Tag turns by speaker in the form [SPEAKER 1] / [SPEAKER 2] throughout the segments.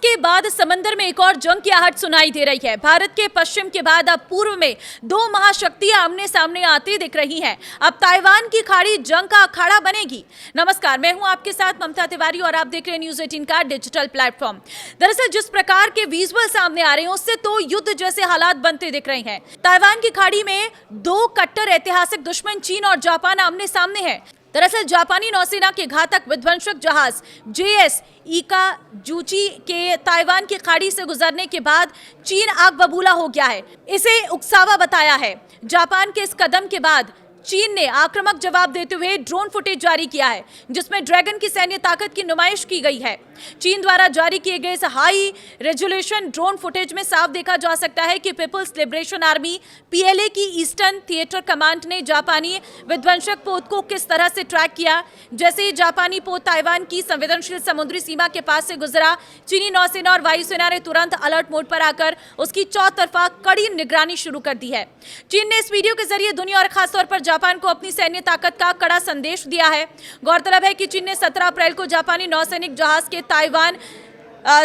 [SPEAKER 1] उसके बाद समंदर में एक और जंग की आहट सुनाई दे रही है। भारत के पश्चिम के बाद अब पूर्व में दो महाशक्तियां आमने सामने आती दिख रही हैं। अब ताइवान की खाड़ी जंग का अखाड़ा बनेगी। नमस्कार, मैं हूं आपके साथ ममता तिवारी और आप देख रहे हैं न्यूज़ 18 का डिजिटल प्लेटफॉर्म। दरअसल जिस प्रकार के विजुअल सामने आ रहे हैं उससे तो युद्ध जैसे हालात बनते दिख रहे हैं। ताइवान की खाड़ी में दो कट्टर ऐतिहासिक दुश्मन चीन और जापान आमने सामने हैं। दरअसल जापानी नौसेना के घातक विध्वंसक जहाज JS इकाजुची के ताइवान की खाड़ी से गुजरने के बाद चीन आग बबूला हो गया है। इसे उकसावा बताया है। जापान के इस कदम के बाद चीन ने आक्रामक जवाब देते हुए ड्रोन फुटेज जारी किया है, जिसमें ड्रैगन की सैन्य ताकत की नुमाइश की गई है। चीन द्वारा जारी किए गए इस हाई रेजोल्यूशन ड्रोन फुटेज में साफ देखा जा सकता है कि पीपल्स लिबरेशन आर्मी PLA की ईस्टर्न थिएटर कमांड ने जापानी विध्वंसक पोत को किस तरह से ट्रैक किया। जैसे ही जापानी पोत ताइवान की संवेदनशील समुद्री सीमा के पास से गुजरा, चीनी नौसेना और वायुसेना ने तुरंत अलर्ट मोड पर आकर उसकी चौतरफा कड़ी निगरानी शुरू कर दी है। चीन ने इस वीडियो के जरिए दुनिया और खासतौर पर जापान को अपनी सैन्य ताकत का कड़ा संदेश दिया है। गौरतलब है कि चीन ने 17 अप्रैल को जापानी नौसैनिक जहाज के ताइवान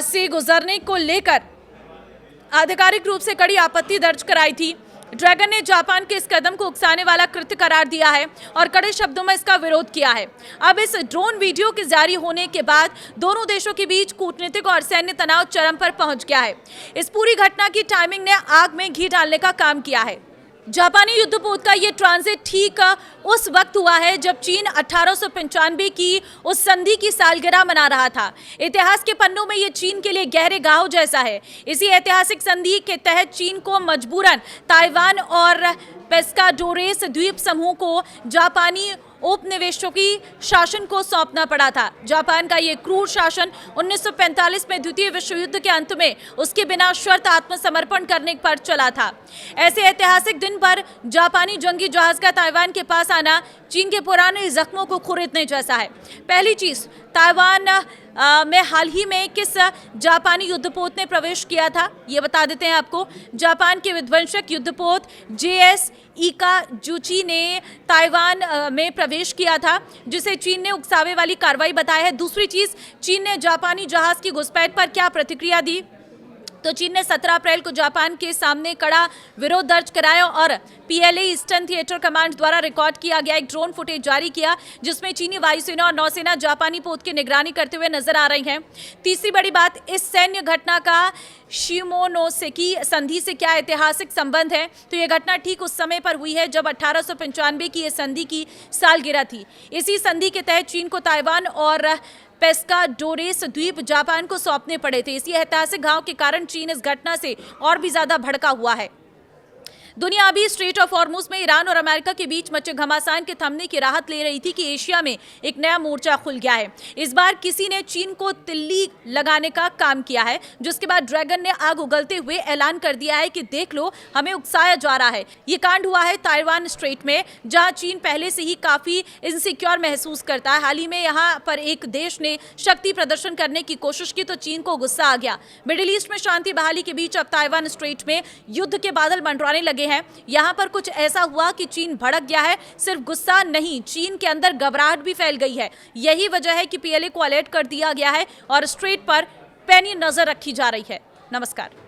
[SPEAKER 1] से गुजरने को लेकर आधिकारिक रूप से कड़ी आपत्ति दर्ज कराई थी। ड्रैगन ने जापान के इस कदम को उकसाने वाला कृत्य करार दिया है और कड़े शब्दों में इसका विरोध किया है। अब इस ड्रोन वीडियो के जारी होने के बाद दोनों देशों के बीच कूटनीतिक और सैन्य तनाव चरम पर पहुंच गया है। इस पूरी घटना की टाइमिंग ने आग में घी डालने का काम किया है। जापानी युद्धपोत का ये ट्रांजिट ठीक उस वक्त हुआ है जब चीन 1895 की उस संधि की सालगिरह मना रहा था। इतिहास के पन्नों में ये चीन के लिए गहरे घाव जैसा है। इसी ऐतिहासिक संधि के तहत चीन को मजबूरन ताइवान और पेस्काडोरेस द्वीप समूह को जापानी औपनिवेशिकी शासन को सौंपना पड़ा था। जापान का ये क्रूर शासन 1945 में द्वितीय विश्व युद्ध के अंत में उसके बिना शर्त आत्मसमर्पण करने पर चला था। ऐसे ऐतिहासिक दिन पर जापानी जंगी जहाज का ताइवान के पास आना चीन के पुराने जख्मों को खुरेदने जैसा है। पहली चीज, ताइवान में हाल ही में किस जापानी युद्धपोत ने प्रवेश किया था, ये बता देते हैं आपको। जापान के विध्वंसक युद्धपोत JS इकाजुची ने ताइवान में प्रवेश किया था, जिसे चीन ने उकसावे वाली कार्रवाई बताया है। दूसरी चीज, चीन ने जापानी जहाज की घुसपैठ पर क्या प्रतिक्रिया दी, तो चीन ने 17 अप्रैल को जापान के सामने कड़ा विरोध दर्ज कराया और PLA ईस्टर्न थिएटर कमांड द्वारा रिकॉर्ड किया गया एक ड्रोन फुटेज जारी किया, जिसमें चीनी वायुसेना और नौसेना जापानी पोत की निगरानी करते हुए नजर आ रही हैं। तीसरी बड़ी बात, इस सैन्य घटना का शिमोनोसेकी संधि से क्या ऐतिहासिक संबंध है, तो यह घटना ठीक उस समय पर हुई है जब 1895 की यह संधि की सालगिरह थी। इसी संधि के तहत चीन को ताइवान और पेस्काडोरेस द्वीप जापान को सौंपने पड़े थे। इसी ऐतिहासिक घाव के कारण चीन इस घटना से और भी ज्यादा भड़का हुआ है। दुनिया अभी स्ट्रेट ऑफ हॉर्मुज में ईरान और अमेरिका के बीच मचे घमासान के थमने की राहत ले रही थी कि एशिया में एक नया मोर्चा खुल गया है। इस बार किसी ने चीन को तिल्ली लगाने का काम किया है, जिसके बाद ड्रैगन ने आग उगलते हुए ऐलान कर दिया है कि देख लो, हमें उकसाया जा रहा है। ये कांड हुआ है ताइवान स्ट्रेट में, जहां चीन पहले से ही काफी इनसिक्योर महसूस करता है। हाल ही में यहाँ पर एक देश ने शक्ति प्रदर्शन करने की कोशिश की तो चीन को गुस्सा आ गया। मिडिल ईस्ट में शांति बहाली के बीच अब ताइवान स्ट्रेट में युद्ध के बादल मंडराने लगे हैं। यहाँ पर कुछ ऐसा हुआ कि चीन भड़क गया है। सिर्फ गुस्सा नहीं, चीन के अंदर घबराहट भी फैल गई है। यही वजह है कि PLA को अलर्ट कर दिया गया है और स्ट्रेट पर पैनी नजर रखी जा रही है। नमस्कार।